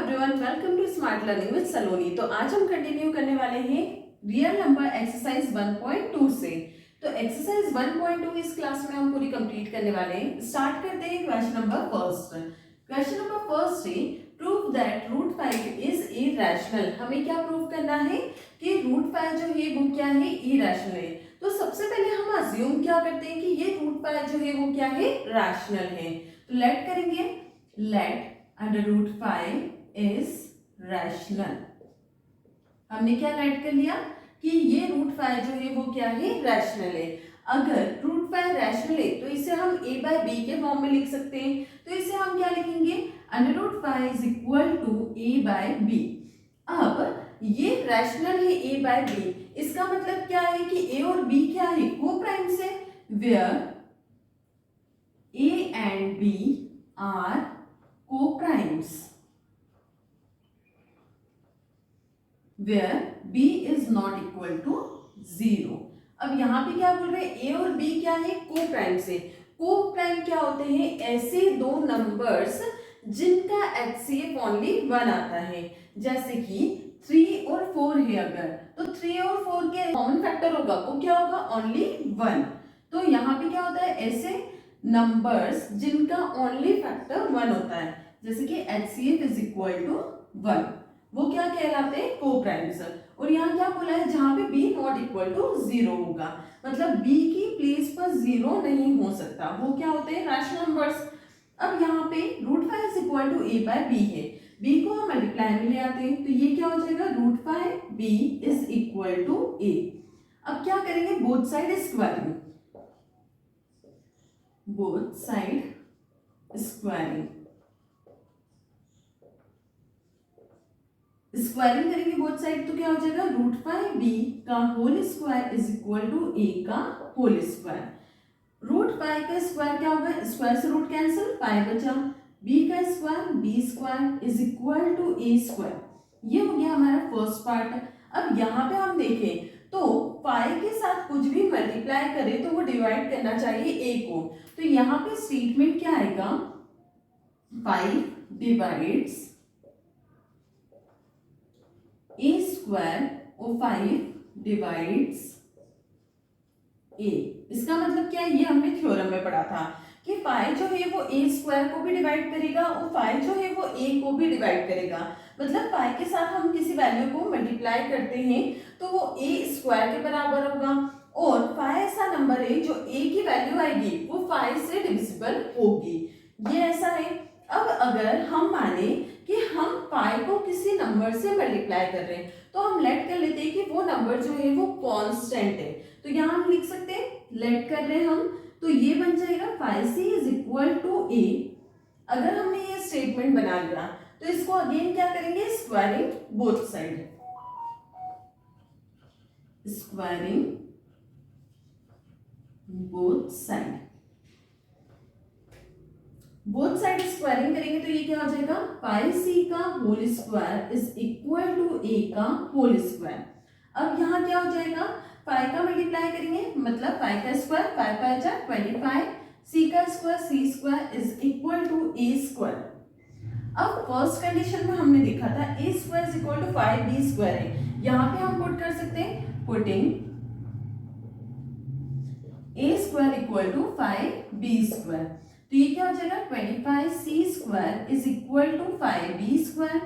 Everyone, welcome to smart learning with Saloni. तो आज हम कंटिन्यू करने वाले हैं रियल नंबर एक्सरसाइज 1.2 से। तो एक्सरसाइज 1.2 इस क्लास में हम पूरी कंप्लीट करने वाले हैं। स्टार्ट करते हैं question number first. Question number first है prove that root 5 is irrational. हमें क्या प्रूव करना है कि रूट 5 जो है वो क्या है, इरेशनल है। तो सबसे पहले हम अज्यूम क्या करते हैं कि ये रूट 5 जो है वो क्या है, रैशनल है। तो लेट करेंगे, let under root 5 is rational. हमने क्या लेट कर लिया कि ये रूट 5 जो है वो क्या है, रैशनल है। अगर रूट 5 रैशनल है तो इसे हम a बाय बी के फॉर्म में लिख सकते हैं। तो इसे हम क्या लिखेंगे, under root 5 is equal to a by b. अब ये रैशनल है a बाय बी, इसका मतलब क्या है कि a और b क्या है, को प्राइम्स है, where a and b are co-primes, where b is not equal to 0। अब यहाँ पे क्या बोल रहे हैं, a और b क्या है, को-प्राइम से। को-प्राइम क्या होते हैं, ऐसे दो नंबर्स जिनका HCF ओनली 1 आता है। जैसे कि 3 और 4 है, अगर तो 3 और 4 के कॉमन फैक्टर होगा वो क्या होगा, ओनली 1। तो यहाँ पे क्या होता है, ऐसे नंबर्स जिनका ओनली फैक्टर 1 होता है, जैसे कि HCF इज इक्वल टू 1, वो क्या कहलाते हैं, को-प्राइम्स। और यहाँ क्या बोला है, जहां पे b नॉट इक्वल टू 0 होगा, मतलब b की प्लेस पर 0 नहीं हो सकता, वो क्या होते हैं, रैशनल नंबर्स। अब यहाँ पे root 5 is equal to a by b है, b को हम मल्टीप्लाई में ले आते हैं, तो ये क्या हो जाएगा, root 5 b is equal to a। अब क्या करेंगे, both side squaring, both side squaring, squaring करेंगे बोथ साइड, तो क्या हो जाएगा, रूट 5b का whole square is equal to a का होल स्क्वायर। रूट 5 का स्क्वायर क्या होगा, स्क्वायर से रूट कैंसिल, 5 बचा, b का square b square is equal to a square. ये हो गया हमारा फर्स्ट पार्ट। अब यहाँ पे हम देखें तो 5 के साथ कुछ भी मल्टीप्लाई करें तो वो डिवाइड करना चाहिए a को। तो यहाँ पे स्टेटमेंट क्या आएगा, 5 डिवाइड्स a स्क्वायर और 5 डिवाइड्स a। इसका मतलब क्या है, ये हमने थ्योरम में पढ़ा था कि 5 जो है वो a स्क्वायर को भी डिवाइड करेगा और 5 जो है वो a को भी डिवाइड करेगा। मतलब 5 के साथ हम किसी वैल्यू को मल्टीप्लाई करते हैं तो वो a स्क्वायर के बराबर होगा, और 5 ऐसा नंबर है जो a की वैल्यू आएगी वो 5 से डिविजिबल होगी। ये ऐसा है। अब अगर हम माने कि हम 5 को किसी नंबर से मल्टीप्लाई कर रहे हैं तो हम लेट कर लेते हैं कि वो नंबर जो है वो कांस्टेंट है। तो यहाँ हम लिख सकते हैं, लेट कर रहे हैं हम, तो ये बन जाएगा 5c is equal to a। अगर हमने ये स्टेटमेंट बना लिया तो इसको अगेन क्या करेंगे, squaring both side, squaring both side, both side squaring करेंगे तो ये क्या हो जाएगा, 5c का whole square is equal to a का होल स्क्वायर। अब यहाँ क्या हो जाएगा, 5 का मल्टीप्लाई करेंगे, मतलब 5 का स्क्वायर, 5 5 जा 25, c का square c square is equal to a square. अब फर्स्ट कंडीशन में हमने देखा था a square is equal to 5b square है, यहाँ पे हम पुट कर सकते हैं, putting a square equal to 5b square. तो ये क्या हो जाएगा, 25c square is equal to 5b square.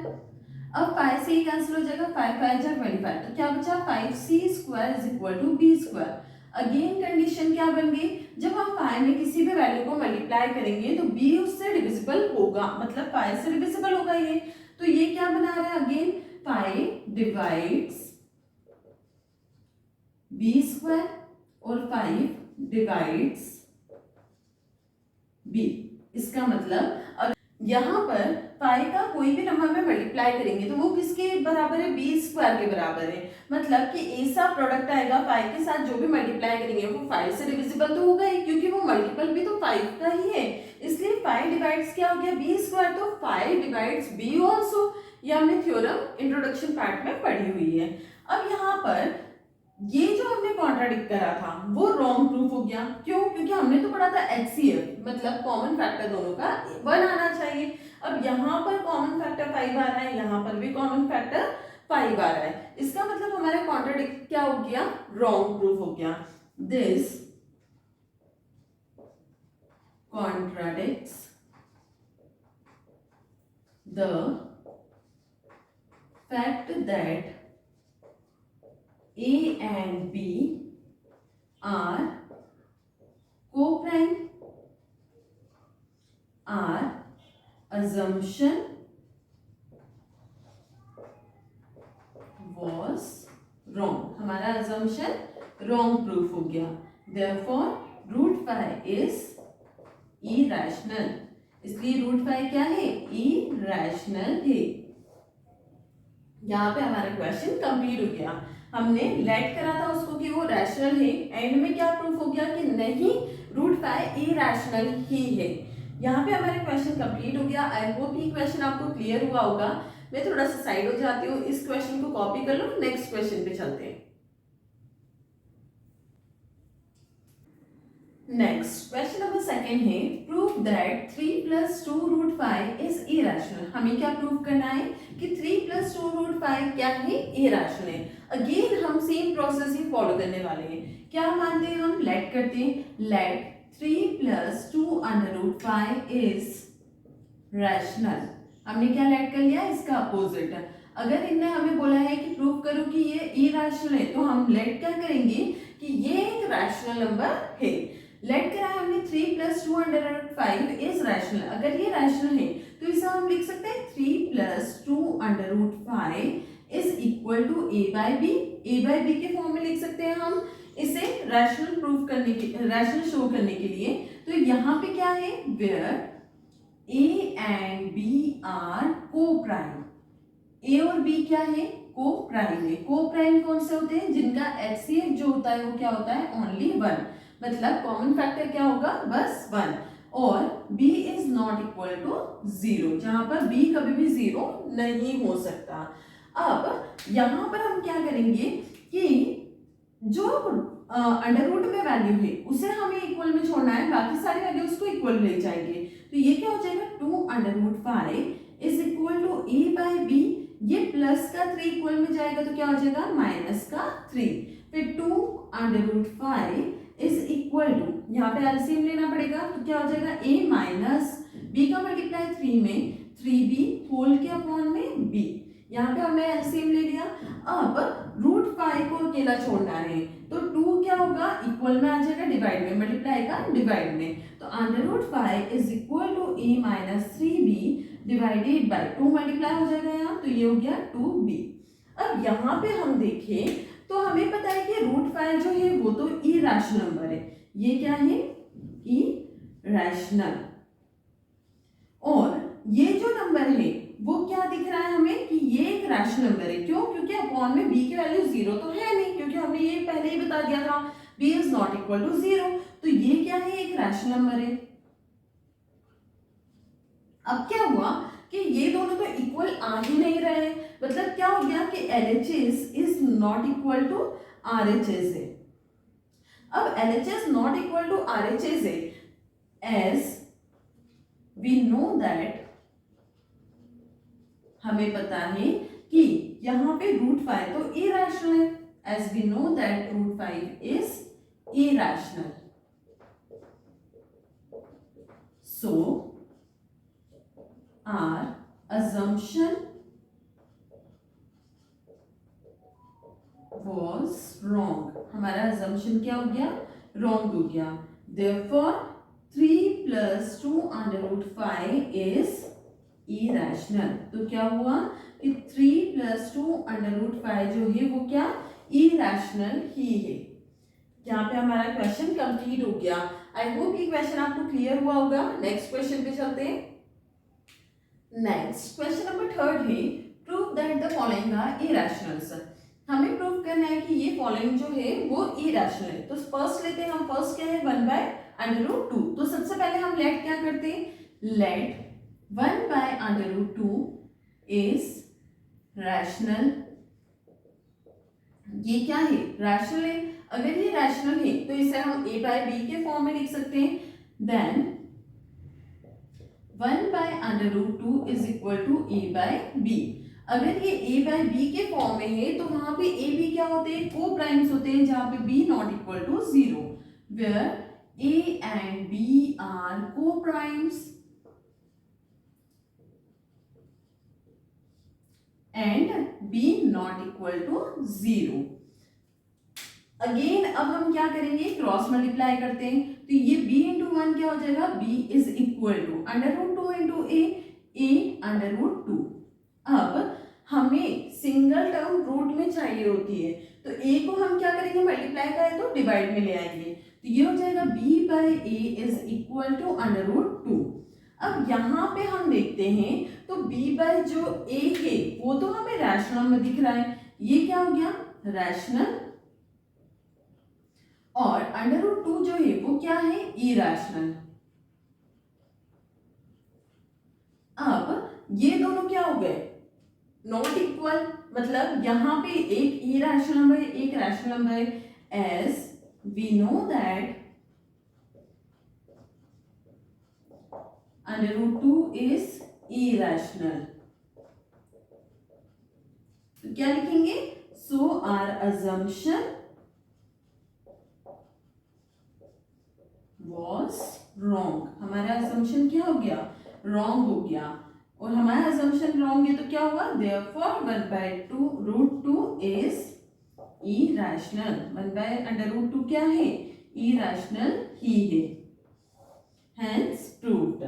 अब 5 से कैंसिल हो जाएगा, 5 5 जा 25, तो क्या बचा, 5c square is equal to b square. Again condition क्या बन गई, जब हम 5 में किसी भी वैल्यू को मल्टीप्लाई करेंगे तो b उससे डिविजिबल होगा, मतलब 5 से डिविजिबल होगा ये। तो ये क्या बना रहा है, अगेन 5 डिवाइड्स b स्क्वायर और 5 डिवाइड्स b। इसका मतलब यहाँ पर 5 का कोई भी नंबर में मल्टीप्लाई करेंगे तो वो किसके बराबर है, b स्क्वायर के बराबर है। मतलब कि ऐसा प्रोडक्ट आएगा 5 के साथ जो भी मल्टीप्लाई करेंगे वो 5 से डिविजिबल तो होगा ही, क्योंकि वो मल्टीपल भी तो 5 का ही है। इसलिए 5 डिवाइड्स क्या हो गया, b स्क्वायर, तो 5 डिवाइड्स b ऑल्सो। ये हमने थ्योरम इंट्रोडक्शन पार्ट में पढ़ी हुई है। अब यहाँ पर ये जो हमने कॉन्ट्राडिक्ट करा था वो रॉन्ग प्रूफ हो गया। क्यों? क्योंकि हमने तो पढ़ा था HCF मतलब कॉमन फैक्टर दोनों का 1 आना चाहिए। अब यहाँ पर कॉमन फैक्टर 5 5 आ रहा है, यहाँ पर भी कॉमन फैक्टर 5 आ रहा है। इसका मतलब हमारा कॉन्ट्राडिक्ट क्या हो गया, रॉन्ग प्रूफ हो गया। This contradicts the fact that A and B are co-prime. Our assumption was wrong. हमारा assumption wrong proof हो गया। Therefore root 5 is irrational. इसलिए रूट 5 क्या है, इरैशनल है। यहाँ पे हमारा क्वेश्चन कंप्लीट हो गया। हमने लेट करा था उसको कि वो रैशनल है, एंड में क्या प्रूफ हो गया कि नहीं, रूट 5 इरैशनल ही है। यहाँ पे हमारा क्वेश्चन कंप्लीट हो गया। आई होप ये क्वेश्चन आपको क्लियर हुआ होगा। मैं थोड़ा सा साइड हो जाती हूँ, इस क्वेश्चन को कॉपी कर लो, नेक्स्ट क्वेश्चन पे चलते हैं। नेक्स्ट क्वेश्चन नंबर सेकंड है, प्रूव दैट 3 + 2 √5 इज इरैशनल। हमें क्या प्रूव करना है कि 3 + 2 √5 क्या है, इरैशनल है। अगेन हम सेम प्रोसेस ही फॉलो करने वाले हैं। क्या मानते हैं हम, लेट करते हैं, लेट 3 + 2 √5 इज रैशनल। हमने क्या लेट कर लिया, इसका अपोजिट। अगर इनने हमें बोला है कि प्रूव करो कि ये इरैशनल है, तो हम लेट क्या करेंगे कि ये एक रैशनल नंबर है। लेट करा है हमने 3 + 2 √5 इज रैशनल। अगर ये रैशनल है तो इसे हम लिख सकते हैं 3 + 2 √5 is equal to a/b। a/b के फॉर्म में लिख सकते हैं हम इसे रैशनल प्रूफ करने के, रैशनल शो करने के लिए। तो यहाँ पे क्या है, where a and b are co-prime। a और b क्या है, को-प्राइम है। को-प्राइम कौन से होते हैं, जिनका HCF जो होता है वो क्या होता है, ओनली 1। मतलब कॉमन फैक्टर क्या होगा, बस 1। और b is not equal to 0, जहां पर b कभी भी 0 नहीं हो सकता। अब यहां पर हम क्या करेंगे कि जो अंडर रूट में वैल्यू है उसे हमें इक्वल में छोड़ना है, बाकी सारी वैल्यूज को इक्वल ले जाएंगे। तो ये क्या हो जाएगा, 2√5 इज इक्वल टू a/b। ये प्लस का 3 इक्वल में जाएगा तो क्या हो जाएगा, माइनस का 3। फिर 2√5 इज इक्वल टू, यहाँ पे एलसीएम लेना पड़ेगा, तो क्या हो जाएगा, a माइनस b का मल्टीप्लाई 3 में 3b होल के अपॉन में b। यहाँ पे हमने एलसीएम ले लिया। अब √5 को अकेला छोड़ना है, तो 2 क्या होगा, इक्वल में आ जाएगा डिवाइड में, मल्टीप्लाई का डिवाइड में। तो √5 is equal to a minus 3b divided by 2 multiply हो जाएगा यहाँ, तो ये हो गया 2b। अब यहाँ पे हम देखें तो हमें पता है कि √5 जो है वो तो इरैशनल नंबर है। ये क्या है, इरैशनल। और ये जो नंबर है वो क्या दिख रहा है हमें कि ये एक रैशनल नंबर है। क्यों, क्योंकि अपॉन में b की वैल्यू 0 तो है नहीं, क्योंकि हमने ये पहले ही बता दिया था b is not equal to 0। तो ये क्या है, एक रैशनल नंबर है। अब क्या हुआ कि ये दोनों तो इक्वल आ ही नहीं रहे, मतलब क्या हो गया कि LHS is not equal to RHS है। अब LHS not equal to RHS है, एज वी नो दैट, हमें पता है कि यहाँ पे √5 तो इरैशनल है, as we know that √5 is irrational. So our assumption was wrong। हमारा assumption क्या हो गया, wrong हो गया। Therefore 3 + 2 √5 is irrational। तो क्या हुआ कि 3 + 2 √5 जो है वो क्या, irrational ही है। यहाँ पे हमारा क्वेश्चन कंप्लीट हो गया। आई होप ये क्वेश्चन आपको क्लियर हुआ होगा। नेक्स्ट क्वेश्चन पे चलते हैं। नेक्स्ट क्वेश्चन नंबर 3 है, prove that the following are irrationals. हमें प्रूव करना है कि ये फॉलोइंग जो है वो इरैशनल है। तो फर्स्ट लेते हैं हम, फर्स्ट क्या है, 1/√2। तो सबसे पहले हम लेट क्या करते हैं, लेट 1/√2 इज रैशनल। ये क्या है, रैशनल है। अगर ये रैशनल है तो इसे हम a/b के फॉर्म में लिख सकते हैं। Then 1/√2 is equal to a/b। अगर ये a/b के फॉर्म में है तो वहां पे a b क्या होते हैं, को प्राइम्स होते हैं, जहां पे b not equal to 0, where a and b are coprimes and b not equal to 0। Again अब हम क्या करेंगे, क्रॉस मल्टीप्लाई करते हैं, तो ये b इंटू 1 क्या हो जाएगा, b is equal to √2 into a √2। अब हमें सिंगल टर्म रूट में चाहिए होती है, तो a को हम क्या करेंगे, मल्टीप्लाई करें तो डिवाइड में ले आएंगे, तो ये हो जाएगा b/a इज इक्वल टू √2। अब यहाँ पे हम देखते हैं तो b बाय जो a है वो तो हमें रैशनल में दिख रहा है, ये क्या हो गया, रैशनल, और √2 जो है वो क्या है, इरैशनल। अब ये दोनों क्या हो गए, नॉट इक्वल, मतलब यहाँ पे एक इरैशनल नंबर है, एक रैशनल नंबर है, as we know that √2 is irrational. तो क्या लिखेंगे, so our assumption was wrong। हमारा assumption क्या हो गया, wrong हो गया, और हमारा assumption wrong है तो क्या हुआ, therefore 1/2 is irrational। 1/√2 क्या है, irrational ही है, hence proved।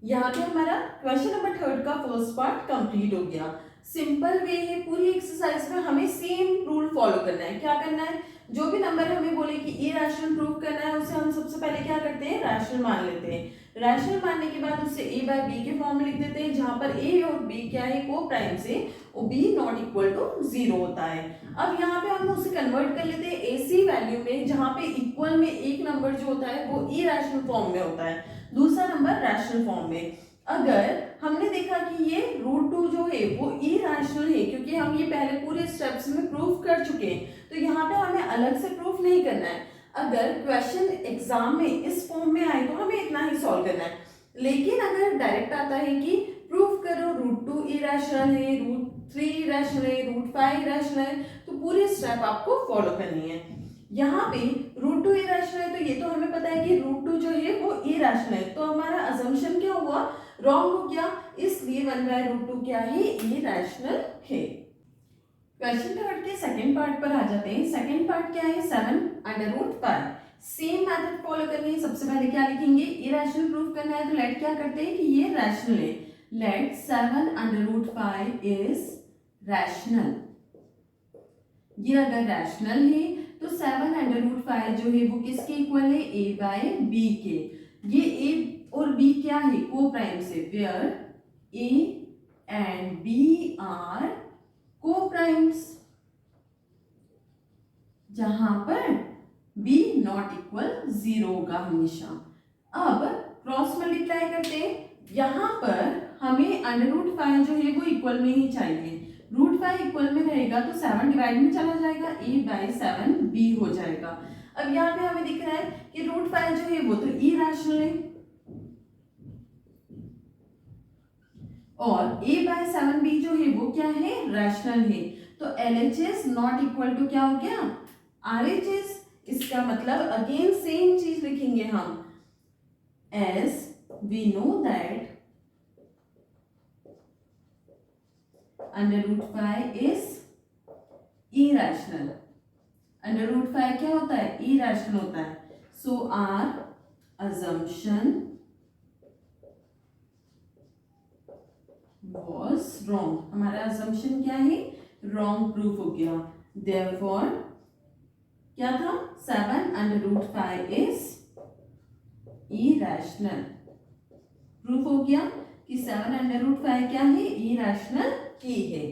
यहाँ पे हमारा क्वेश्चन नंबर 3 का फर्स्ट पार्ट कंप्लीट हो गया। सिंपल वे है, पूरी एक्सरसाइज में हमें सेम रूल फॉलो करना है। क्या करना है, जो भी नंबर हमें बोले कि इरैशनल प्रूव करना है, उसे हम सबसे पहले क्या करते हैं, रैशनल मान लेते हैं। रैशनल मानने के बाद उसे a/b के फॉर्म में लिख देते हैं, जहां पर a और b क्या है, को प्राइम से, और b नॉट इक्वल टू 0 होता है। अब यहाँ पे हम उसे कन्वर्ट कर लेते हैं ऐसी वैल्यू में जहां पे इक्वल में एक नंबर जो होता है वो इरैशनल फॉर्म में होता है, दूसरा नंबर रैशनल फॉर्म में। अगर हमने देखा कि ये √2 जो है वो इरैशनल है, क्योंकि हम ये पहले पूरे स्टेप्स में प्रूफ कर चुके हैं, तो यहाँ पे हमें अलग से प्रूफ नहीं करना है। अगर क्वेश्चन एग्जाम में इस फॉर्म में आए तो हमें इतना ही सॉल्व करना है, लेकिन अगर डायरेक्ट आता है कि प्रूफ करो √2 इरैशनल है, √3 इरैशनल है, √5 इरैशनल है, तो पूरी स्टेप आपको फॉलो करनी है। यहाँ पे √2 इरैशनल है, तो ये तो हमें पता है कि √2 जो है वो इरैशनल है, तो हमारा असम्पशन क्या हुआ, रॉन्ग हो गया, इसलिए 1/√2 क्या है, इरैशनल है। क्वेश्चन 3 के सेकंड पार्ट पर आ जाते हैं। सेकंड पार्ट क्या है, 7/5। सेम मेथड फॉलो करनी है। सबसे पहले क्या लिखेंगे, इरैशनल प्रूफ करना है, तो लेट क्या करते हैं कि ये रैशनल है, लेट 7/5 इज रैशनल। ये अगर रैशनल है तो 7/5 जो है वो किसके इक्वल है, a/b के। ये a और b क्या है, को प्राइम से, where a and b are coprimes, जहां पर b नॉट इक्वल 0 होगा हमेशा। अब क्रॉस मल्टीप्लाई करते हैं, यहां पर हमें √5 जो है वो इक्वल में ही चाहिए, √5 इक्वल में रहेगा तो 7 डिवाइड में चला जाएगा, a/7 b हो जाएगा। अब यहाँ पे हमें दिख रहा है कि √5 जो है वो तो इरैशनल है, और a/7b जो है वो क्या है, रैशनल है, तो LHS नॉट इक्वल टू क्या हो गया, RHS। इसका मतलब अगेन सेम चीज लिखेंगे हम, as we know that √5 is irrational। √5 क्या होता है, irrational होता है, so our assumption was wrong। हमारा assumption क्या है, wrong proof हो गया, therefore क्या था, 7/5 is irrational। प्रूफ हो गया कि 7/5 क्या है, इरैशनल ही है।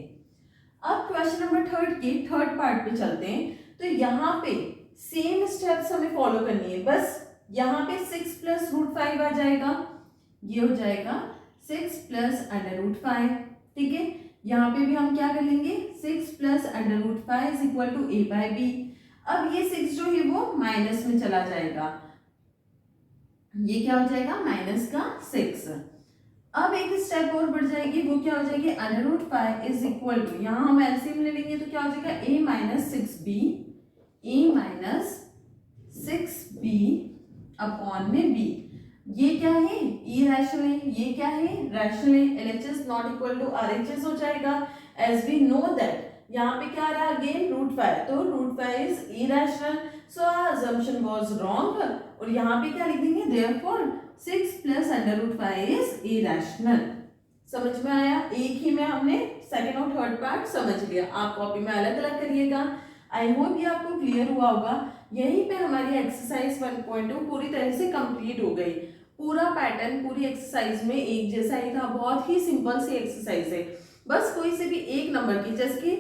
अब क्वेश्चन नंबर 3 के थर्ड पार्ट पे चलते हैं। तो यहाँ पे सेम स्टेप्स हमें फॉलो करनी है, बस यहाँ पे 6 + √5 आ जाएगा, ये हो जाएगा 6 + √5, ठीक है। यहाँ पे भी हम क्या कर लेंगे, 6 + √5 इज इक्वल टू a/b। अब ये 6 जो है वो माइनस में चला जाएगा, 6 + √5 इज इक्वल टू a/b। अब 6 + √5 क्या है, 7 √5 क्या है, 7 b हो जाएगा। अब यहाँ पे भी हम क्या कर लेंगे, 6 + √5 इज इक्वल टू a/b। अब ये 6 जो है वो माइनस में चला जाएगा, ये क्या हो जाएगा माइनस का 6। अब एक स्टेप और बढ़ जाएगी, वो क्या हो जाएगी √5 इज इक्वल टू, यहाँ हम एलसीएम ले लेंगे तो क्या हो जाएगा a minus 6b, a minus 6b upon में b। ये क्या है इरेशनल है, ये क्या है रैशनल है। LHS not equal to RHS हो जाएगा एज वी नो दैट। यहाँ पे क्या आ रहा है अगेन √5, तो √5 is irrational, so our assumption was wrong. और यहाँ पे क्या लिख देंगे देयरफॉर 6 प्लस √5 इज इरेशनल। समझ में आया? एक ही में हमने सेकंड और थर्ड पार्ट समझ लिया, आप कॉपी में अलग अलग करिएगा। आई होप ये आपको क्लियर हुआ होगा। यहीं पे हमारी एक्सरसाइज 1.2 पूरी तरह से कंप्लीट हो गई। पूरा पैटर्न पूरी एक्सरसाइज में एक जैसा ही था, बहुत ही सिंपल सी एक्सरसाइज है। बस कोई से भी एक नंबर की, जैसे कि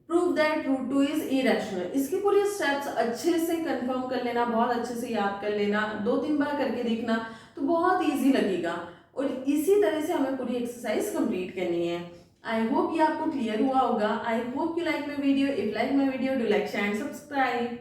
प्रूव दैट √2 इज इरेशनल, इसकी पूरी स्टेप्स अच्छे से कंफर्म कर लेना, बहुत अच्छे से याद कर लेना, 2-3 बार करके देखना तो बहुत इजी लगेगा। और इसी तरह से हमें पूरी एक्सरसाइज कंप्लीट करनी है। आई होप ये आपको क्लियर हुआ होगा। I hope you like my video. If like my video do like share and subscribe.